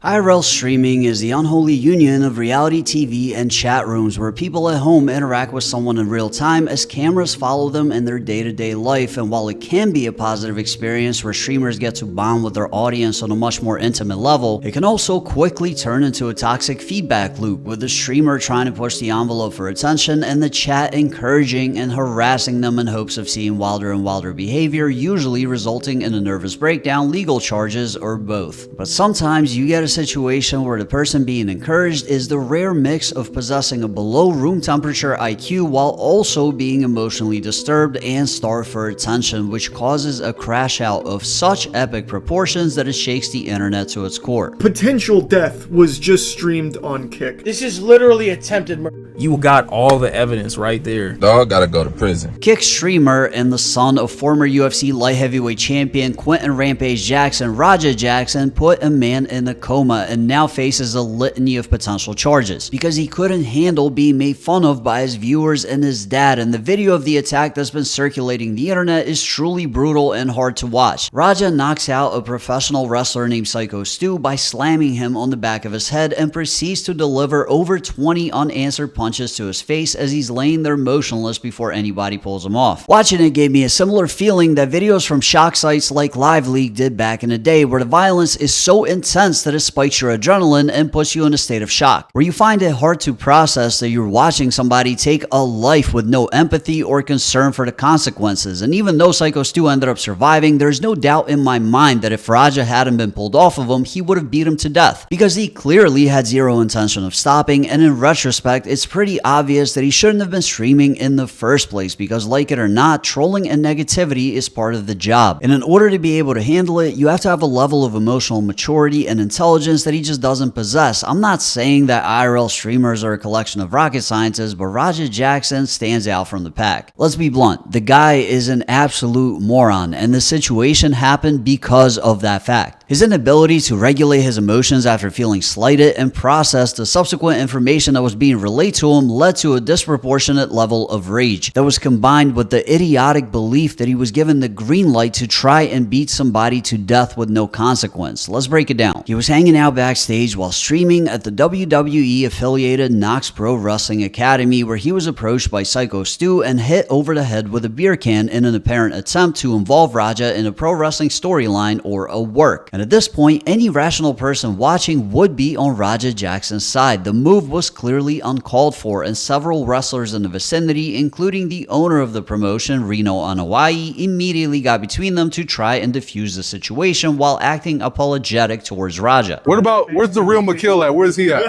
IRL streaming is the unholy union of reality TV and chat rooms where people at home interact with someone in real time as cameras follow them in their day-to-day life. And while it can be a positive experience where streamers get to bond with their audience on a much more intimate level, it can also quickly turn into a toxic feedback loop with the streamer trying to push the envelope for attention and the chat encouraging and harassing them in hopes of seeing wilder and wilder behavior, usually resulting in a nervous breakdown, legal charges, or both. But sometimes you get a situation where the person being encouraged is the rare mix of possessing a below room temperature IQ while also being emotionally disturbed and starved for attention, which causes a crash out of such epic proportions that it shakes the internet to its core. Potential death was just streamed on Kick. This is literally attempted murder. You got all the evidence right there. Dog gotta go to prison. Kick streamer and the son of former UFC light heavyweight champion Quentin Rampage Jackson, Rampage Jackson, put a man in a coma and now faces a litany of potential charges because he couldn't handle being made fun of by his viewers and his dad. And the video of the attack that's been circulating the internet is truly brutal and hard to watch. Raja knocks out a professional wrestler named Psycho Stu by slamming him on the back of his head and proceeds to deliver over 20 unanswered punches to his face as he's laying there motionless before anybody pulls him off. Watching it gave me a similar feeling that videos from shock sites like Live Leak did back in the day, where the violence is so intense that it spikes your adrenaline and puts you in a state of shock, where you find it hard to process that you're watching somebody take a life with no empathy or concern for the consequences. And even though Psycho Stu ended up surviving, there's no doubt in my mind that if Raja hadn't been pulled off of him, he would have beat him to death, because he clearly had zero intention of stopping. And in retrospect, it's pretty obvious that he shouldn't have been streaming in the first place, because like it or not, trolling and negativity is part of the job. And in order to be able to handle it, you have to have a level of emotional maturity and intelligence that he just doesn't possess. I'm not saying that IRL streamers are a collection of rocket scientists, but Rampage Jackson stands out from the pack. Let's be blunt, the guy is an absolute moron, and the situation happened because of that fact. His inability to regulate his emotions after feeling slighted and process the subsequent information that was being relayed to him led to a disproportionate level of rage that was combined with the idiotic belief that he was given the green light to try and beat somebody to death with no consequence. Let's break it down. He was hanging out backstage while streaming at the WWE affiliated Knox Pro Wrestling Academy, where he was approached by Psycho Stu and hit over the head with a beer can in an apparent attempt to involve Raja in a pro wrestling storyline or a work. And at this point, any rational person watching would be on Rampage Jackson's side. The move was clearly uncalled for, and several wrestlers in the vicinity, including the owner of the promotion, Reno Anawai, immediately got between them to try and defuse the situation while acting apologetic towards Raja. Where's the real McKill at? Where's he at?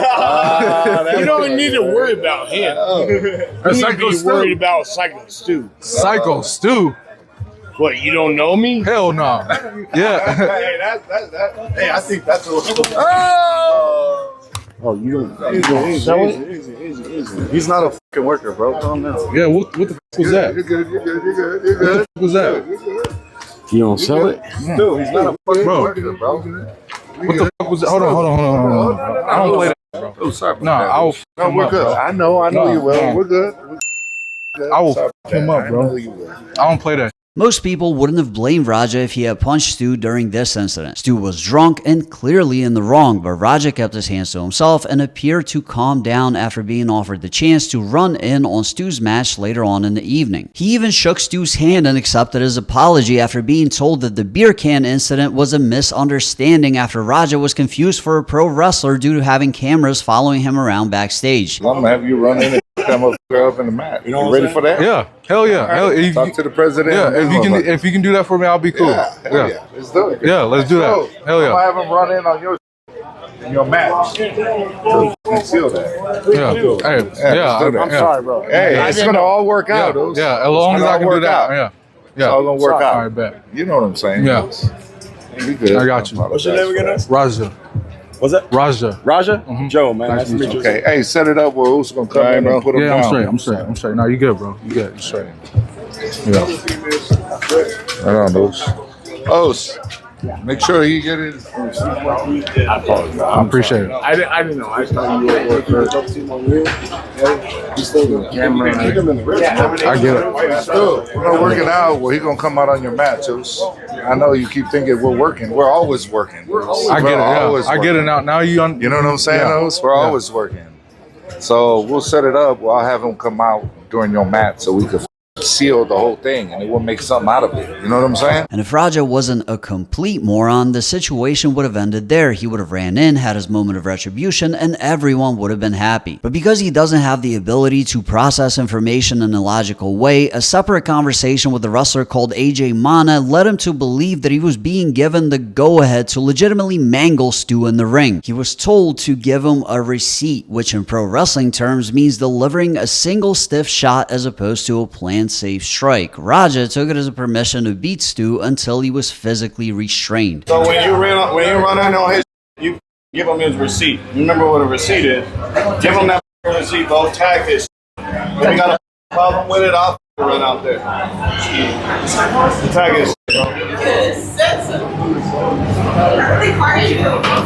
You don't need to worry about him. You need to be worried about Psycho Stu. Psycho Stu? What, you don't know me? Hell no. Yeah. Hey, I think that's a little. Oh, you don't sell it? Easy. He's not a fucking worker, bro. Calm down. Yeah, what the fuck was that? You're good. What the fuck was that? You don't sell it? Dude, he's not a fucking Bro. worker, bro. What the fuck was that? Hold on. I don't play that, bro. Oh, sorry. No, I'll No, we're good. bro. I know No, you will. no. We're good. I will fuck him up, bro. I know you will. I don't play that. Most people wouldn't have blamed Raja if he had punched Stu during this incident. Stu was drunk and clearly in the wrong, but Raja kept his hands to himself and appeared to calm down after being offered the chance to run in on Stu's match later on in the evening. He even shook Stu's hand and accepted his apology after being told that the beer can incident was a misunderstanding after Raja was confused for a pro wrestler due to having cameras following him around backstage. I'm gonna have you run in and come up in the mat. You ready for that? Yeah. Hell yeah. Talk to the president. Yeah, if you can do that for me, I'll be cool. Yeah. Let's do it. Yeah, let's do that. Hell I'm yeah. gonna have him run in on your match. Conceal that. Yeah. Hey, yeah. I'm sorry, bro. Hey, it's gonna all work out. dude. Yeah, as long as I can do that. Yeah. It's all gonna work out. All right, bet. You know what I'm saying? Yeah. We good. I got you. What's your name again? Raja. What's that? Raja. Raja? Joe, man. Nice to meet you. Okay. Hey, set it up where who's gonna come in and put him Yeah, down. I'm straight. No, you good, bro. You good. You straight. Yeah. Right on, Oos. Oos. Make sure he get his. I apologize. I appreciate it. I didn't know. I thought you were at work. I get it. Still, we're not working out. Well, he gonna come out on your mat, Juice. I know you keep thinking we're working. We're always working. I get it. Yeah. I get it now. Now you You know what I'm saying, Oz? We're always working. So we'll set it up. I'll have him come out during your mat so we could seal the whole thing and it will make something out of it. You know what I'm saying? And if Raja wasn't a complete moron, the situation would have ended there. He would have ran in, had his moment of retribution, and everyone would have been happy. But because he doesn't have the ability to process information in a logical way, a separate conversation with a wrestler called AJ Mana led him to believe that he was being given the go-ahead to legitimately mangle Stu in the ring. He was told to give him a receipt, which in pro wrestling terms means delivering a single stiff shot as opposed to a planned safe strike. Raja took it as a permission to beat Stu until he was physically restrained. So when you run in on his, you give him his receipt. You remember what a receipt is? Give him that receipt. Don't tag his. If you got a problem with it, I'll run out there. Tag his.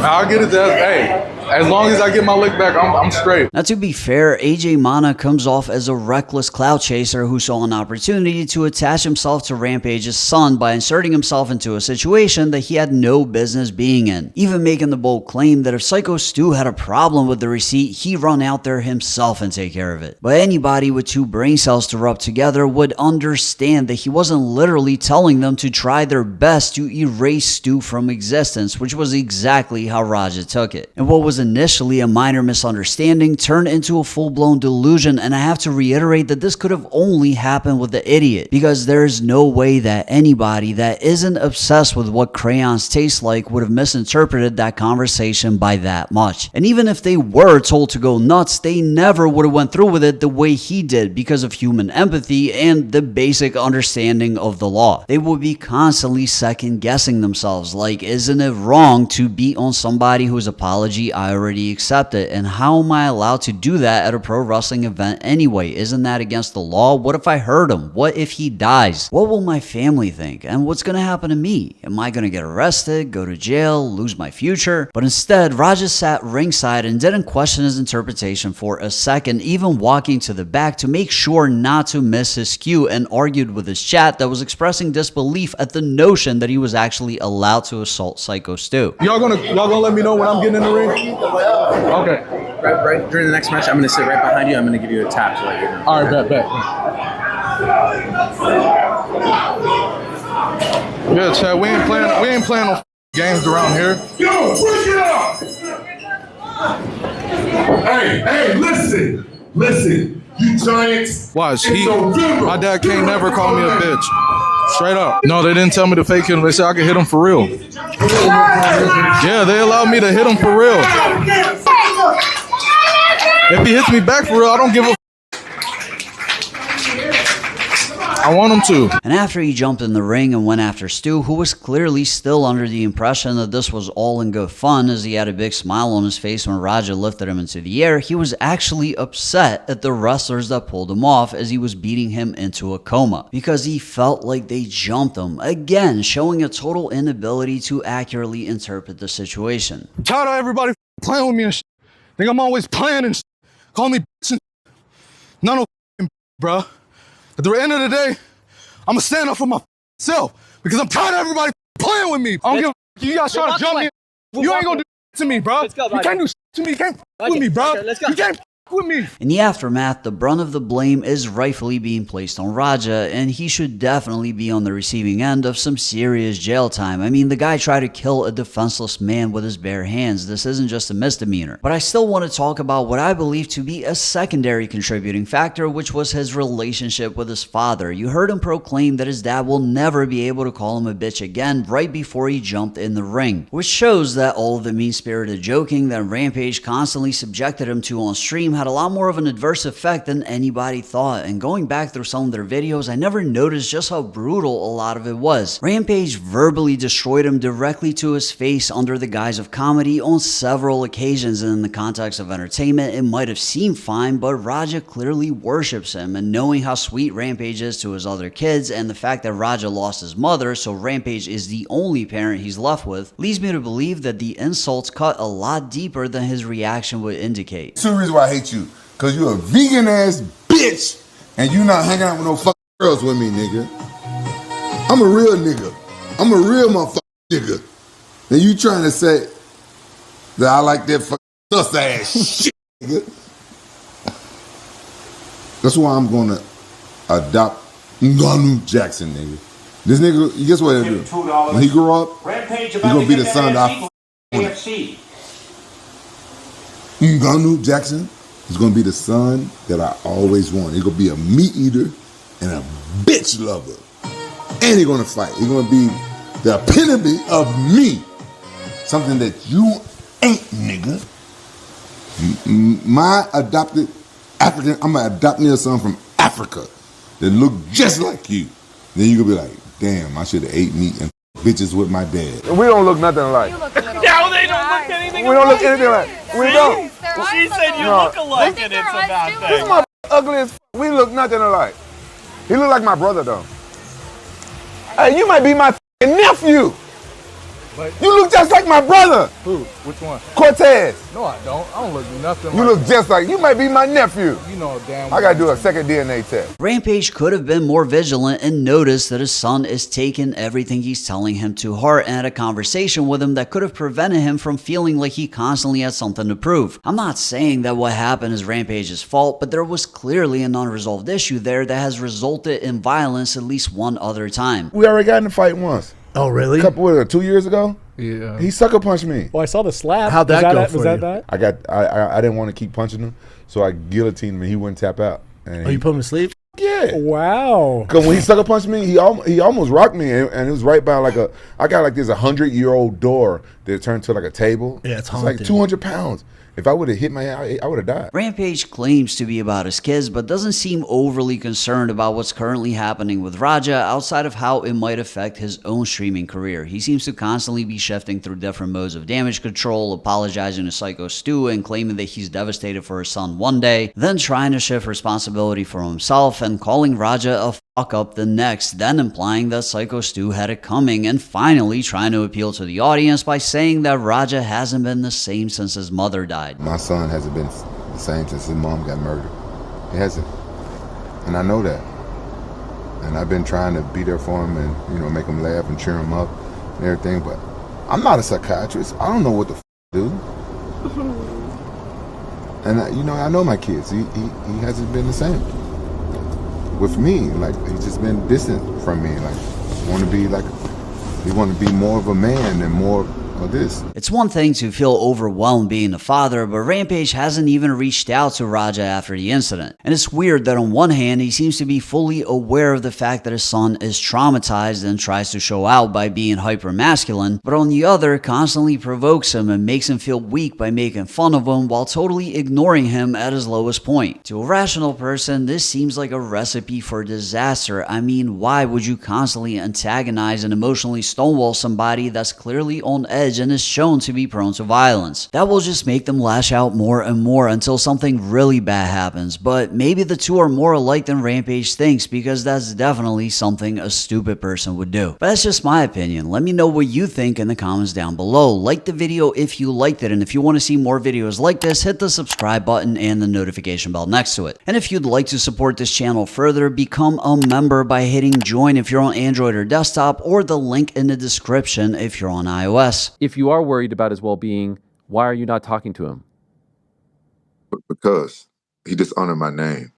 I'll get it there. Hey, as long as I get my lick back, I'm straight. Now, to be fair, AJ Mana comes off as a reckless clout chaser who saw an opportunity to attach himself to Rampage's son by inserting himself into a situation that he had no business being in, even making the bold claim that if Psycho Stu had a problem with the receipt, he'd run out there himself and take care of it. But anybody with two brain cells to rub together would understand that he wasn't literally telling them to try their best to erase Stu from existence, which was exactly how Raja took it. And what was initially a minor misunderstanding turned into a full-blown delusion, and I have to reiterate that this could have only happened with the idiot, because there is no way that anybody that isn't obsessed with what crayons taste like would have misinterpreted that conversation by that much. And even if they were told to go nuts, they never would have went through with it the way he did because of human empathy and the basic understanding of the law. They would be constantly second-guessing themselves, like, isn't it wrong to beat on somebody whose apology I already accepted, and how am I allowed to do that at a pro wrestling event anyway? Isn't that against the law? What if I hurt him? What if he dies? What will my family think? And what's gonna happen to me? Am I gonna get arrested, go to jail, lose my future? But instead, Raja sat ringside and didn't question his interpretation for a second, even walking to the back to make sure not to miss his cue, and argued with his chat that was expressing disbelief at the notion that he was actually allowed to assault Psycho Stu. Y'all gonna let me know when I'm getting in the ring? Okay. Right during the next match, I'm gonna sit right behind you. I'm gonna give you a tap to let you know. All right, bet. Yeah, Chad, we ain't playing no games around here. Yo, break it up! Hey, listen, you giants. Watch, It's November. my dad can't never call me a bitch. Straight up. No, they didn't tell me to fake hit him. They said I could hit him for real. Yeah, they allowed me to hit him for real. If he hits me back for real, I don't give a I want him to. And after he jumped in the ring and went after Stu, who was clearly still under the impression that this was all in good fun as he had a big smile on his face when Raja lifted him into the air, he was actually upset at the wrestlers that pulled him off as he was beating him into a coma, because he felt like they jumped him, again showing a total inability to accurately interpret the situation. I'm tired of everybody playing with me and shit. Think I'm always playing and shit. Call me bitch and none of bruh. At the end of the day, I'm gonna stand up for myself because I'm tired of everybody playing with me. I don't give a you guys trying to jump me. You ain't gonna do to me, bro. You can't do to me. You can't with me, bro. You can't with me. In the aftermath, the brunt of the blame is rightfully being placed on Raja, and he should definitely be on the receiving end of some serious jail time. I mean, the guy tried to kill a defenseless man with his bare hands. This isn't just a misdemeanor. But I still want to talk about what I believe to be a secondary contributing factor, which was his relationship with his father. You heard him proclaim that his dad will never be able to call him a bitch again right before he jumped in the ring, which shows that all of the mean-spirited joking that Rampage constantly subjected him to on stream had a lot more of an adverse effect than anybody thought, and going back through some of their videos, I never noticed just how brutal a lot of it was. Rampage verbally destroyed him directly to his face under the guise of comedy on several occasions, and in the context of entertainment, it might have seemed fine, but Raja clearly worships him, and knowing how sweet Rampage is to his other kids, and the fact that Raja lost his mother, so Rampage is the only parent he's left with, leads me to believe that the insults cut a lot deeper than his reaction would indicate. Two reasons why I hate you. Cause you a vegan ass bitch and you not hanging out with no fucking girls with me, nigga. I'm a real nigga. I'm a real motherfucking nigga. And you trying to say that I like that fucking sus ass shit, nigga. That's why I'm gonna adopt Nganu Jackson, nigga. This nigga, guess what he'll do? When he grow up, he's gonna be the son that I AFC. Nganu Jackson is gonna be the son that I always wanted. He's gonna be a meat eater and a bitch lover. And he's gonna fight. He's gonna be the epitome of me. Something that you ain't, nigga. My adopted African, I'm gonna adopt me a son from Africa that look just like you. Then you gonna be like, damn, I should have ate meat and bitches with my dad. We don't look nothing alike. No, they don't look anything alike. We don't look anything alike. We don't. She said you look alike and it's a bad thing. This mother ugly as f. We look nothing alike. He look like my brother though. Hey, you might be my nephew. But You look just like my brother. who? Which one? Cortez. No, I don't. I don't look nothing You like look just like, you might be my nephew. You know damn I gotta do a second DNA test. Rampage could have been more vigilant and noticed that his son is taking everything he's telling him to heart, and had a conversation with him that could have prevented him from feeling like he constantly had something to prove. I'm not saying that what happened is Rampage's fault, but there was clearly an unresolved issue there that has resulted in violence at least one other time. We already got in a fight once. Oh, really? A couple, 2 years ago? Yeah. He sucker punched me. Well, I saw the slap. How'd that go for Was you? that? I didn't want to keep punching him, so I guillotined him and he wouldn't tap out. And Oh, you put him to sleep? yeah. Wow. Cause when he sucker punched me, he almost rocked me, and it was right by like I got like this 100-year-old door that turned to like a table. Yeah, it's like haunted. 200 pounds. If I would have hit my head, I would have died. Rampage claims to be about his kids, but doesn't seem overly concerned about what's currently happening with Raja outside of how it might affect his own streaming career. He seems to constantly be shifting through different modes of damage control, apologizing to Psycho Stu and claiming that he's devastated for his son one day, then trying to shift responsibility for himself and calling Raja a fuck up the next, then implying that Psycho Stu had it coming, and finally trying to appeal to the audience by saying that Raja hasn't been the same since his mother died. My son hasn't been the same since his mom got murdered. It hasn't, and I know that. And I've been trying to be there for him and make him laugh and cheer him up and everything. But I'm not a psychiatrist. I don't know what the do. And I know my kids. He hasn't been the same with me. Like he's just been distant from me. Like he want to be more of a man and more of this. It's one thing to feel overwhelmed being a father, but Rampage hasn't even reached out to Raja after the incident. And it's weird that on one hand, he seems to be fully aware of the fact that his son is traumatized and tries to show out by being hyper-masculine, but on the other, constantly provokes him and makes him feel weak by making fun of him while totally ignoring him at his lowest point. To a rational person, this seems like a recipe for disaster. I mean, why would you constantly antagonize and emotionally stonewall somebody that's clearly on edge and is shown to be prone to violence? That will just make them lash out more and more until something really bad happens. But maybe the two are more alike than Rampage thinks, because that's definitely something a stupid person would do. But that's just my opinion. Let me know what you think in the comments down below. Like the video if you liked it, and if you want to see more videos like this, hit the subscribe button and the notification bell next to it. And if you'd like to support this channel further, become a member by hitting join if you're on Android or desktop, or the link in the description if you're on iOS. If you are worried about his well-being, why are you not talking to him? Because he dishonored my name.